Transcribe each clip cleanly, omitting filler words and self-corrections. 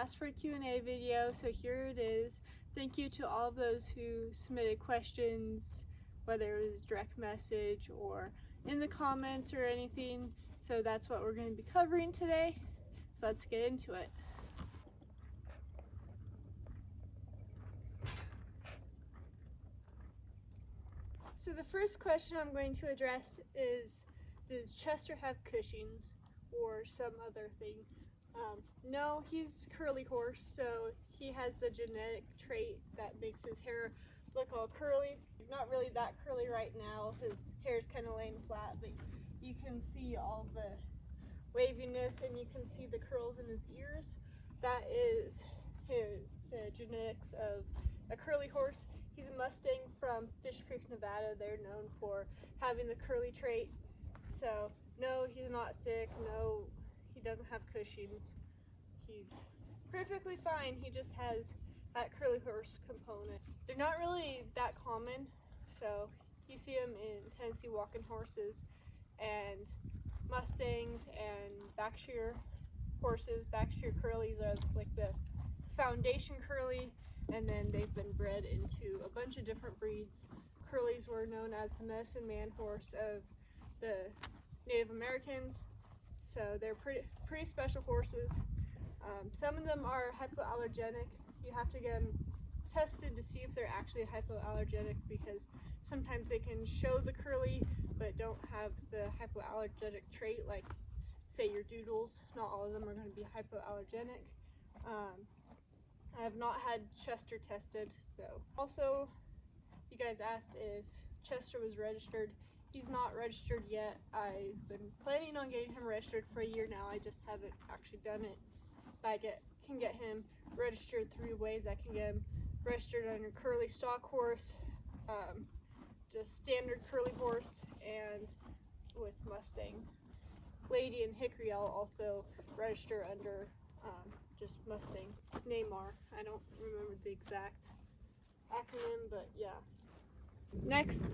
asked for a Q&A video, so here it is. Thank you to all of those who submitted questions, whether it was direct message or in the comments or anything. So that's what we're going to be covering today. So let's get into it. So the first question I'm going to address is, does Chester have Cushing's or some other thing? No, he's curly horse, so he has the genetic trait that makes his hair look all curly. Not really that curly right now, his hair's kind of laying flat, but you can see all the waviness and you can see the curls in his ears. That is the genetics of a curly horse. He's a Mustang from Fish Creek, Nevada. They're known for having the curly trait. So no, he's not sick. No, he doesn't have Cushing's. He's perfectly fine. He just has that curly horse component. They're not really that common. So you see them in Tennessee walking horses and Mustangs and Berkshire horses. Berkshire curlies are like the foundation curly, and then they've been bred into a bunch of different breeds. Curlies were known as the medicine man horse of the Native Americans, so they're pretty special horses. Some of them are hypoallergenic. You have to get them tested to see if they're actually hypoallergenic, because sometimes they can show the curly but don't have the hypoallergenic trait, like say your doodles. Not all of them are going to be hypoallergenic. I have not had Chester tested. So also, you guys asked if Chester was registered. He's not registered yet. I've been planning on getting him registered for a year now. I just haven't actually done it. I can get him registered 3 ways. I can get him registered under curly stock horse, just standard curly horse, and with Mustang. Lady and Hickory I'll also register under just Mustang. Neymar. I don't remember the exact acronym, but yeah. Next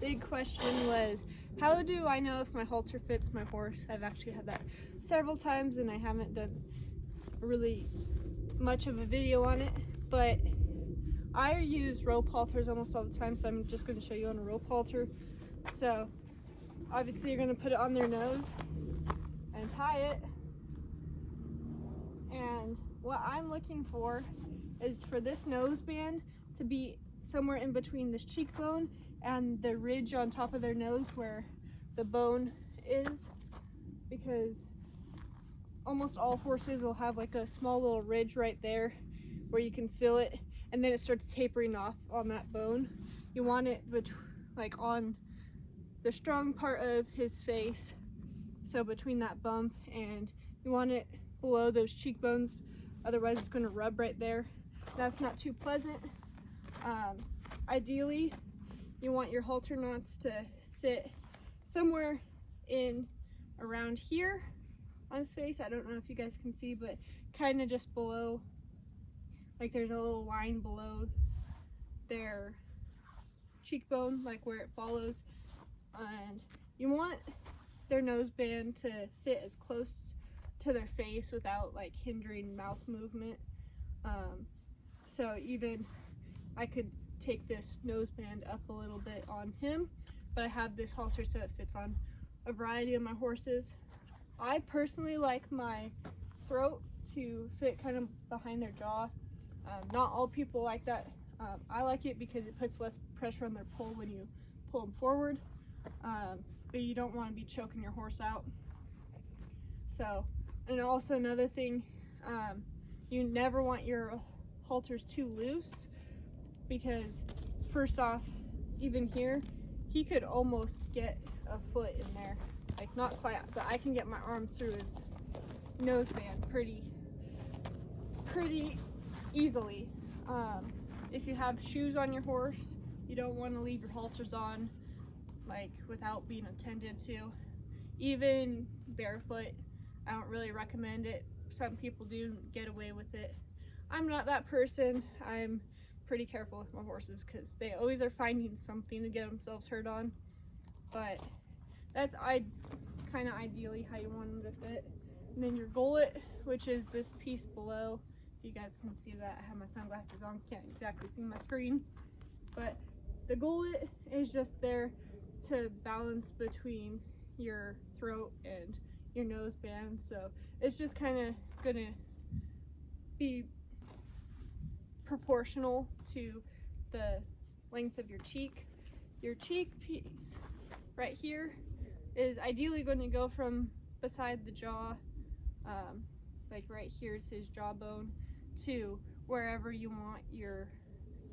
big question was, how do I know if my halter fits my horse? I've actually had that several times and I haven't done really much of a video on it, but I use rope halters almost all the time, so I'm just going to show you on a rope halter. So obviously you're going to put it on their nose and tie it, and what I'm looking for is for this nose band to be somewhere in between this cheekbone and the ridge on top of their nose where the bone is, because almost all horses will have like a small little ridge right there where you can feel it, and then it starts tapering off on that bone. You want it like on the strong part of his face, so between that bump, and you want it below those cheekbones, otherwise it's going to rub right there. That's not too pleasant. Ideally you want your halter knots to sit somewhere in around here on his face. I don't know if you guys can see, but kind of just below, like there's a little line below their cheekbone, like where it follows, and you want their nose band to fit as close to their face without like hindering mouth movement. So even I could take this nose band up a little bit on him, but I have this halter so it fits on a variety of my horses. I personally like my throat to fit kind of behind their jaw. Not all people like that. I like it because it puts less pressure on their pull when you pull them forward, but you don't want to be choking your horse out. So, and also another thing, you never want your halters too loose, because first off, even here, he could almost get a foot in there. Like not quite, but I can get my arm through his nose band pretty easily. If you have shoes on your horse, you don't want to leave your halters on like without being attended to. Even barefoot, I don't really recommend it. Some people do get away with it. I'm not that person. I'm pretty careful with my horses because they always are finding something to get themselves hurt on. But that's kind of ideally how you want them to fit. And then your gullet, which is this piece below. If you guys can see that, I have my sunglasses on, can't exactly see my screen. But the gullet is just there to balance between your throat and your nose band. So it's just kind of gonna be proportional to the length of your cheek. Your cheek piece right here is ideally going to go from beside the jaw, like right here's his jawbone, to wherever you want your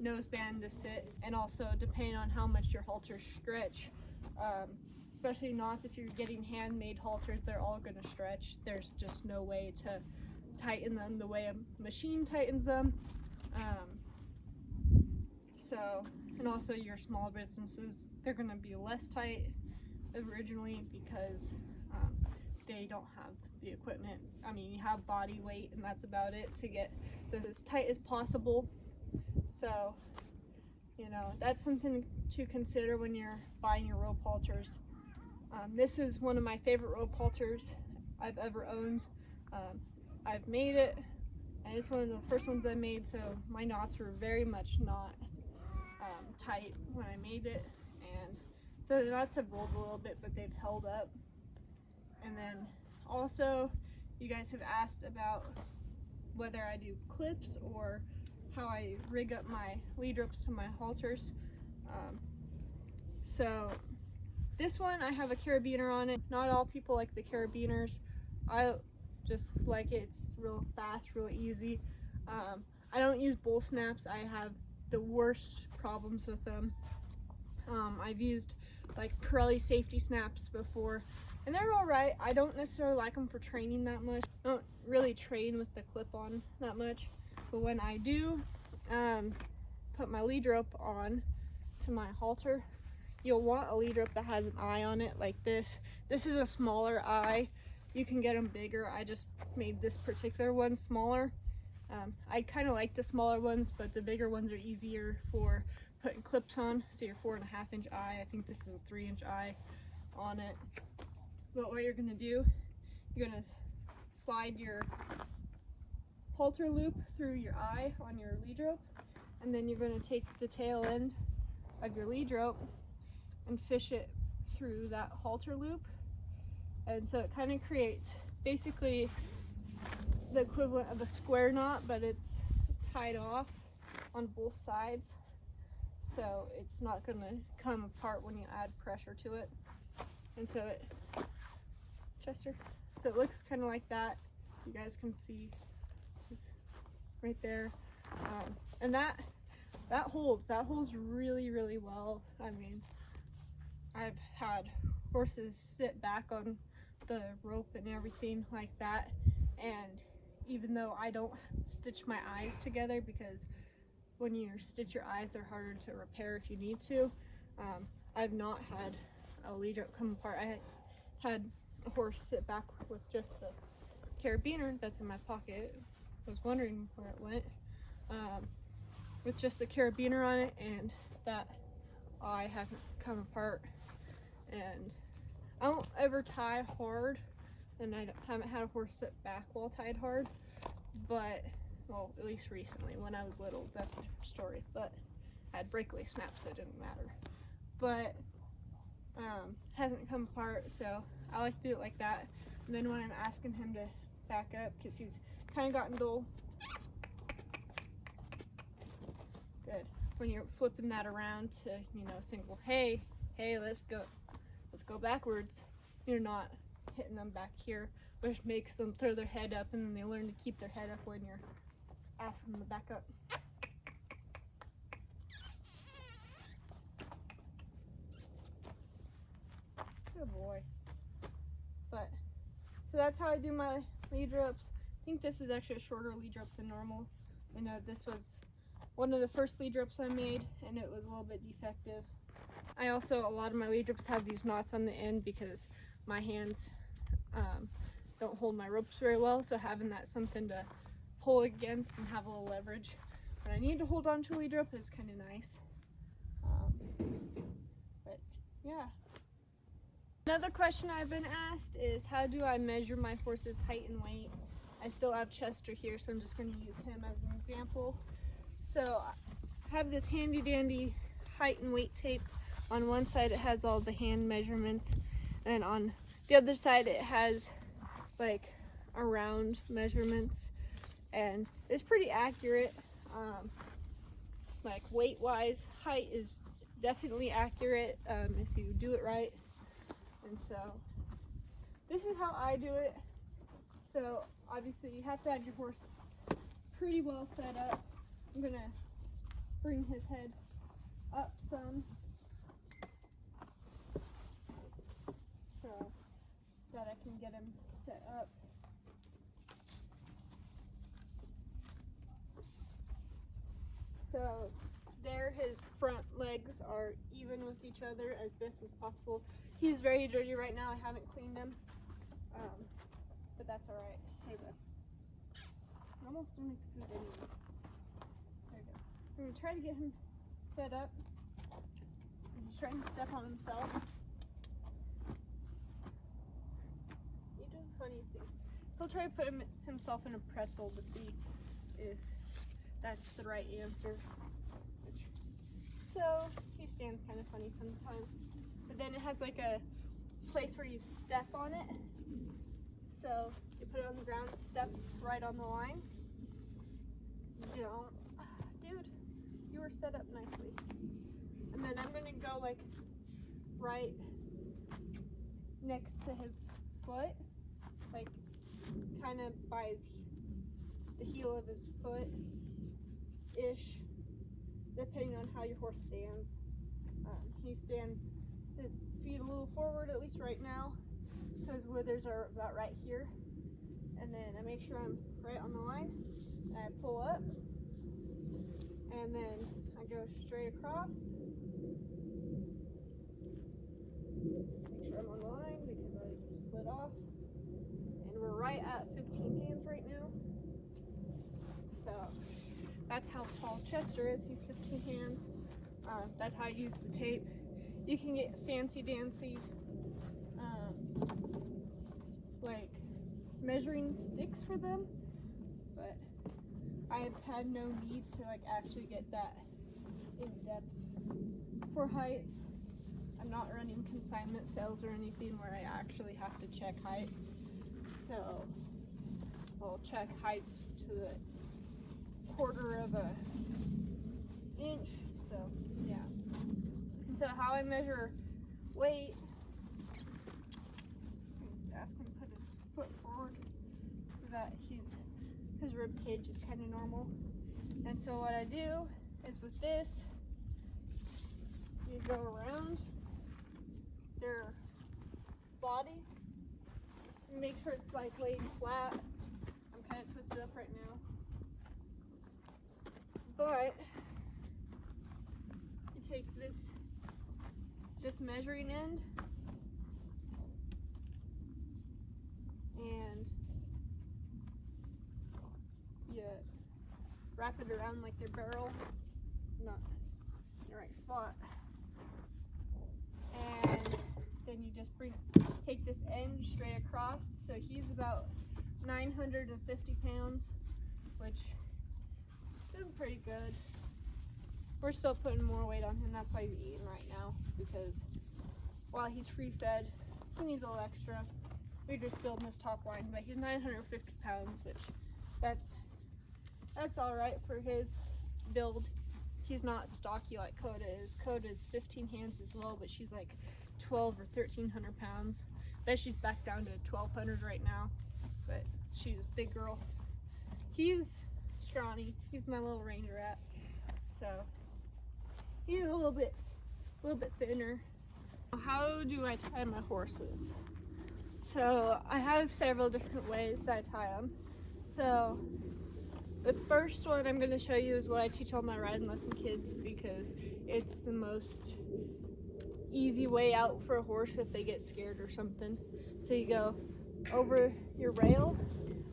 nose band to sit, and also depending on how much your halters stretch, especially knots, if you're getting handmade halters, they're all going to stretch. There's just no way to tighten them the way a machine tightens them. And also your small businesses, they're going to be less tight originally because they don't have the equipment. I mean, you have body weight and that's about it to get this as tight as possible. So, you know, that's something to consider when you're buying your rope halters. This is one of my favorite rope halters I've ever owned. I've made it, and it's one of the first ones I made, so my knots were very much not tight when I made it, and so the knots have rolled a little bit, but they've held up. And then also, you guys have asked about whether I do clips or how I rig up my lead ropes to my halters. So this one, I have a carabiner on it. Not all people like the carabiners. I just like it. It's real fast, real easy. I don't use bull snaps. I have the worst problems with them. I've used like Pirelli safety snaps before, and they're all right. I don't necessarily like them for training that much. I don't really train with the clip-on that much, but when I do put my lead rope on to my halter, you'll want a lead rope that has an eye on it like this. This is a smaller eye. You can get them bigger. I just made this particular one smaller. I kind of like the smaller ones, but the bigger ones are easier for putting clips on. So your 4.5-inch eye, I think this is a 3-inch eye on it. But what you're gonna do, you're gonna slide your halter loop through your eye on your lead rope, and then you're gonna take the tail end of your lead rope and fish it through that halter loop. And so it kind of creates basically the equivalent of a square knot, but it's tied off on both sides, so it's not going to come apart when you add pressure to it. And so it, Chester, so it looks kind of like that. You guys can see it's right there, and that holds really, really well. I mean, I've had horses sit back on the rope and everything like that, and even though I don't stitch my eyes together, because when you stitch your eyes they're harder to repair if you need to, I've not had a lead rope come apart. I had a horse sit back with just the carabiner that's in my pocket. I was wondering where it went, with just the carabiner on it, and that eye hasn't come apart. And I don't ever tie hard, and I haven't had a horse sit back while tied hard, but, well, at least recently. When I was little, that's a different story, but I had breakaway snaps, so it didn't matter. But hasn't come apart, so I like to do it like that. And then when I'm asking him to back up, because he's kind of gotten dull, good. When you're flipping that around to, you know, single, hey, let's go backwards, you're not hitting them back here, which makes them throw their head up, and then they learn to keep their head up when you're asking them to back up. Good boy. But so that's how I do my lead ropes. I think this is actually a shorter lead rope than normal. I know this was one of the first lead ropes I made, and it was a little bit defective. A lot of my lead ropes have these knots on the end because my hands don't hold my ropes very well, so having that something to pull against and have a little leverage when I need to hold on to a lead rope is kind of nice. But yeah, Another question I've been asked is, how do I measure my horse's height and weight? I still have Chester here, so I'm just going to use him as an example. So I have this handy dandy height and weight tape. On one side it has all the hand measurements, and on the other side it has like around measurements, and it's pretty accurate. Like weight wise, height is definitely accurate if you do it right. And so this is how I do it. So obviously you have to have your horse pretty well set up. I'm gonna bring his head up some so that I can get him set up. So there, his front legs are even with each other as best as possible. He's very dirty right now. I haven't cleaned him, but that's all right. Hey, bud. I'm almost done with food anyway. There we go. I'm gonna try to get him set up. He's trying to step on himself. You do funny things. He'll try to put himself in a pretzel to see if that's the right answer. So he stands kind of funny sometimes. But then it has like a place where you step on it. So you put it on the ground, step right on the line. Don't. Dude, you were set up nicely. And then I'm gonna go like right next to his foot, like kind of by the heel of his foot ish, depending on how your horse stands. He stands his feet a little forward, at least right now, so his withers are about right here. And then I make sure I'm right on the line, and I pull up, and then I go straight across. Make sure I'm on the line because I just slid off. And we're right at 15 hands right now. So that's how tall Chester is. He's 15 hands. That's how I use the tape. You can get fancy dancy like measuring sticks for them, but I've had no need to like actually get that in depth for heights. I'm not running consignment sales or anything where I actually have to check heights. So I'll check heights to the quarter of an inch. So yeah. And so how I measure weight, ask him to put his foot forward so that his rib cage is kind of normal. And so what I do is with this, you go around their body and make sure it's like laying flat. I'm kind of twisted up right now, but you take this measuring end and you wrap it around like their barrel, not in the right spot, and then you just take this end straight across. So he's about 950 pounds, which is still pretty good. We're still putting more weight on him. That's why he's eating right now, because while he's free fed, he needs a little extra. We're just building his top line, but he's 950 pounds, which that's all right for his build. He's not stocky like Coda is. Coda is 15 hands as well, but she's like 12 or 1300 pounds. Bet she's back down to 1200 right now, but she's a big girl. He's scrawny. He's my little range rat, so he's a little bit thinner. How do I tie my horses? So I have several different ways that I tie them. So the first one I'm going to show you is what I teach all my riding lesson kids, because it's the most easy way out for a horse if they get scared or something. So you go over your rail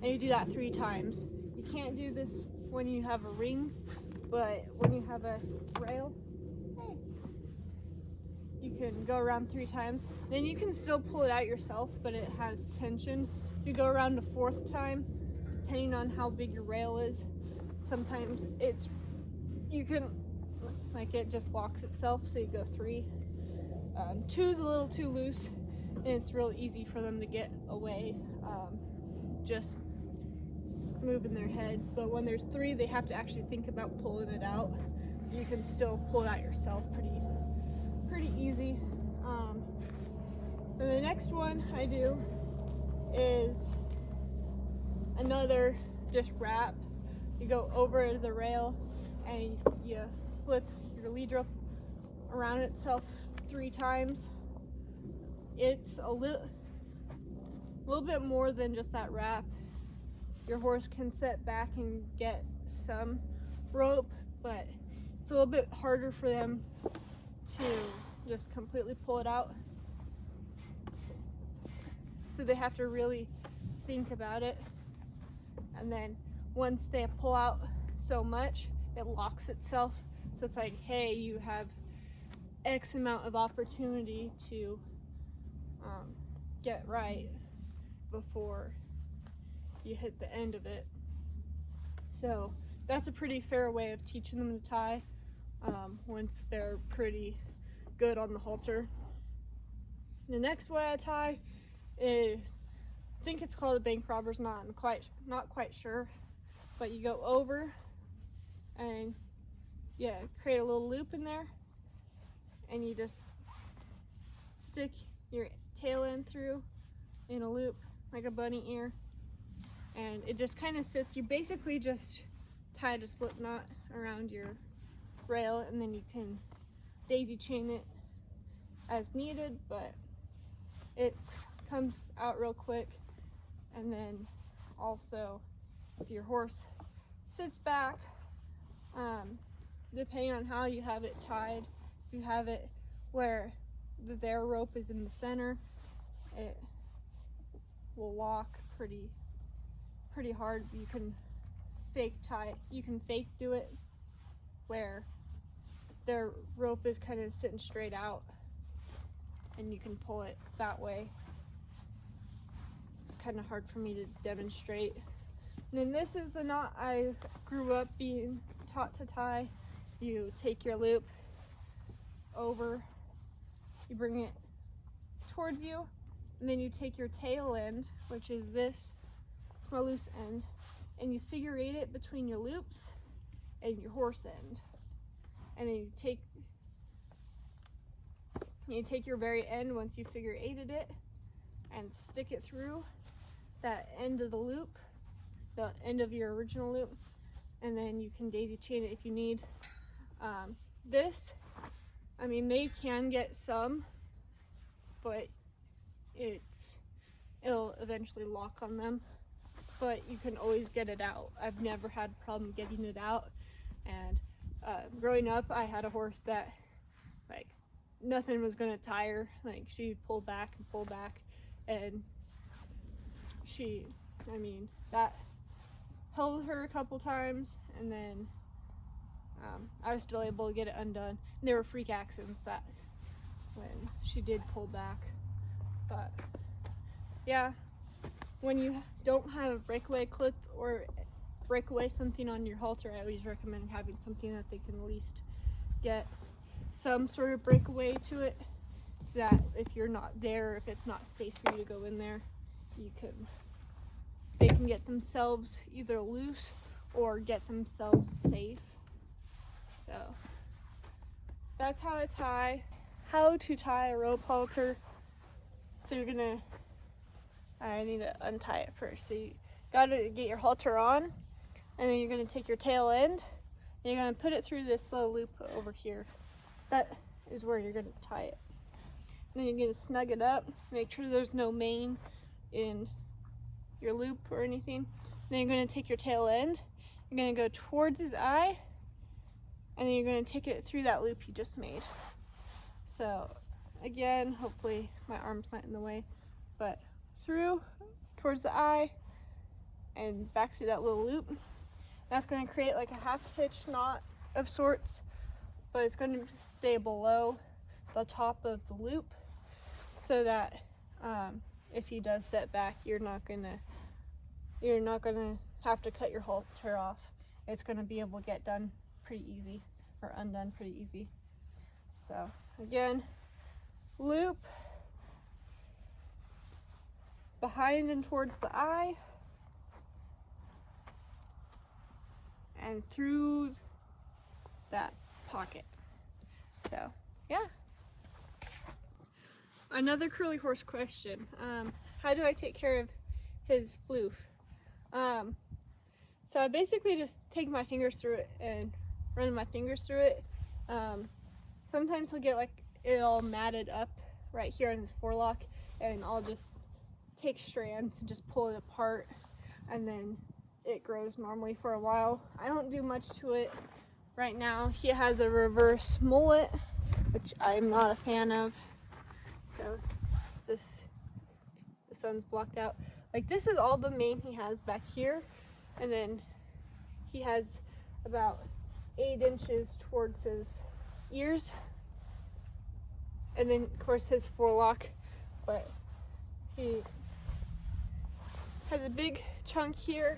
and you do that 3 times. You can't do this when you have a ring, but when you have a rail, hey, you can go around 3 times. Then you can still pull it out yourself, but it has tension. If you go around a 4th time, depending on how big your rail is, sometimes you can, like, it just locks itself, so you go 3. 2 is a little too loose, and it's real easy for them to get away, just moving their head. But when there's 3, they have to actually think about pulling it out. You can still pull it out yourself pretty easy. And the next one I do is another just wrap. You go over the rail and you flip your lead rope around itself 3 times. It's a little bit more than just that wrap. Your horse can sit back and get some rope, but it's a little bit harder for them to just completely pull it out. So they have to really think about it. And then once they pull out so much, it locks itself. So it's like, hey, you have X amount of opportunity to get right before you hit the end of it. So that's a pretty fair way of teaching them to tie once they're pretty good on the halter. The next way I tie is, I think it's called a bank robber's knot. I'm not quite sure, but you go over and create a little loop in there, and you just stick your tail end through in a loop like a bunny ear, and it just kind of sits. You basically just tied a slip knot around your rail, and then you can daisy chain it as needed, but it comes out real quick. And then also, if your horse sits back, depending on how you have it tied, if you have it where their rope is in the center, it will lock pretty hard. You can fake tie, you can fake do it where their rope is kind of sitting straight out, and you can pull it that way. It's kind of hard for me to demonstrate. And then this is the knot I grew up being taught to tie. You take your loop over, you bring it towards you, and then you take your tail end, which is this, it's my loose end, and you figure eight it between your loops and your horse end. And then you take your very end once you figure eighted it and stick it through that end of the loop, the end of your original loop, and then you can daisy chain it if you need. This, I mean, they can get some, but it'll eventually lock on them, but you can always get it out. I've never had a problem getting it out. And growing up, I had a horse that, like, nothing was gonna tire. Like, she pulled back, and that held her a couple times, and then I was still able to get it undone. And there were freak accidents that when she did pull back. But yeah, when you don't have a breakaway clip or breakaway something on your halter, I always recommend having something that they can at least get some sort of breakaway to it, so that if you're not there, if it's not safe for you to go in there, they can get themselves either loose or get themselves safe. So that's how to tie a rope halter. So I need to untie it first. So you gotta get your halter on, and then you're gonna take your tail end, and you're gonna put it through this little loop over here. That is where you're gonna tie it. And then you're gonna snug it up, make sure there's no mane in your loop or anything. Then you're gonna take your tail end, you're gonna go towards his eye, and then you're gonna take it through that loop you just made. So again, hopefully my arm's not in the way, but through towards the eye and back through that little loop. That's going to create like a half hitch knot of sorts, but it's going to stay below the top of the loop so that if he does set back, you're not gonna have to cut your halter off. It's gonna be able to get done pretty easy, or undone pretty easy. So again, loop behind and towards the eye, and through that pocket. So yeah. Another curly horse question. How do I take care of his floof? So I basically just take my fingers through it and run my fingers through it. Sometimes he'll get like it all matted up right here in his forelock, and I'll just take strands and just pull it apart, and then it grows normally for a while. I don't do much to it right now. He has a reverse mullet, which I'm not a fan of. So the sun's blocked out. Like, this is all the mane he has back here, and then he has about 8 inches towards his ears, and then of course his forelock, but he has a big chunk here,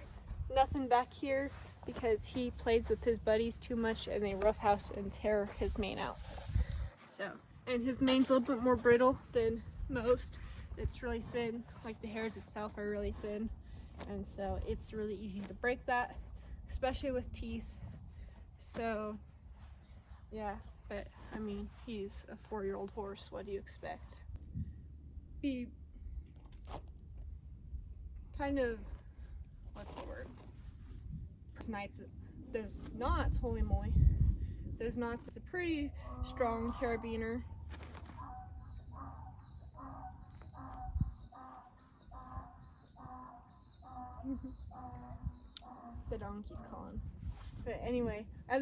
nothing back here, because he plays with his buddies too much and they roughhouse and tear his mane out. So, and his mane's a little bit more brittle than most. It's really thin, like the hairs itself are really thin, and so it's really easy to break that, especially with teeth. So yeah, but I mean, he's a 4-year-old horse. What do you expect? Be kind of, what's the word? Those knots, holy moly. Those knots, it's a pretty strong carabiner. The donkey's calling. But anyway, I have this